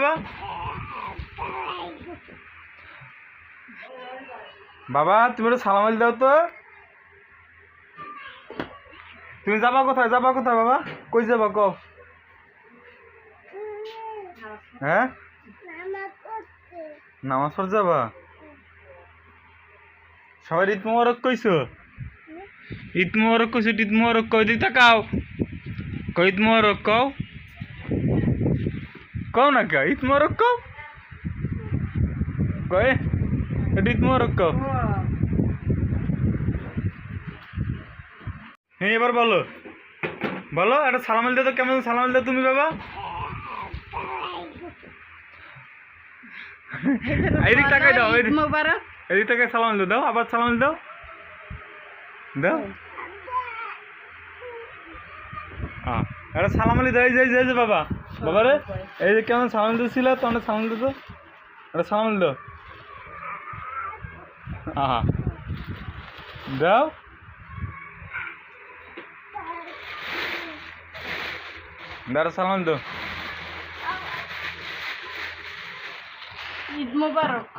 বাবা? বাবা তুমি একটু সালাম দাও তো। তুমি যাবা কোথায় বাবা? কই যাবা কও? হ্যাঁ নামাজ পড়তে যাবা? সবাই ঈদ মোবারক কইছো? ঈদ মোবারক কইছো? ঈদ মোবারক কই দিক তাকাও। কই ঈদ মোবারক কও? কও না কে ঈদ মোবারক কও? কই ঈদ মোবারক কও? হ্যাঁ এবার বলো বলো একটা সালাম দাও তো। কেমন সালাম দাও তুমি বাবা? এদিক তাকাই দাও, এদিক তাকাই সালাম দাও। আবার সালাম দাও দাও। একটা সালাম আলি দাও। এই যে বাবা বাবা রে, এই যে কেমন সালাম দিয়েছিল তো? অনেক সালাম দিত, একটা সালাম দাও। দাও দাঁড়া সালাম দাও। ঈদ মোবারক।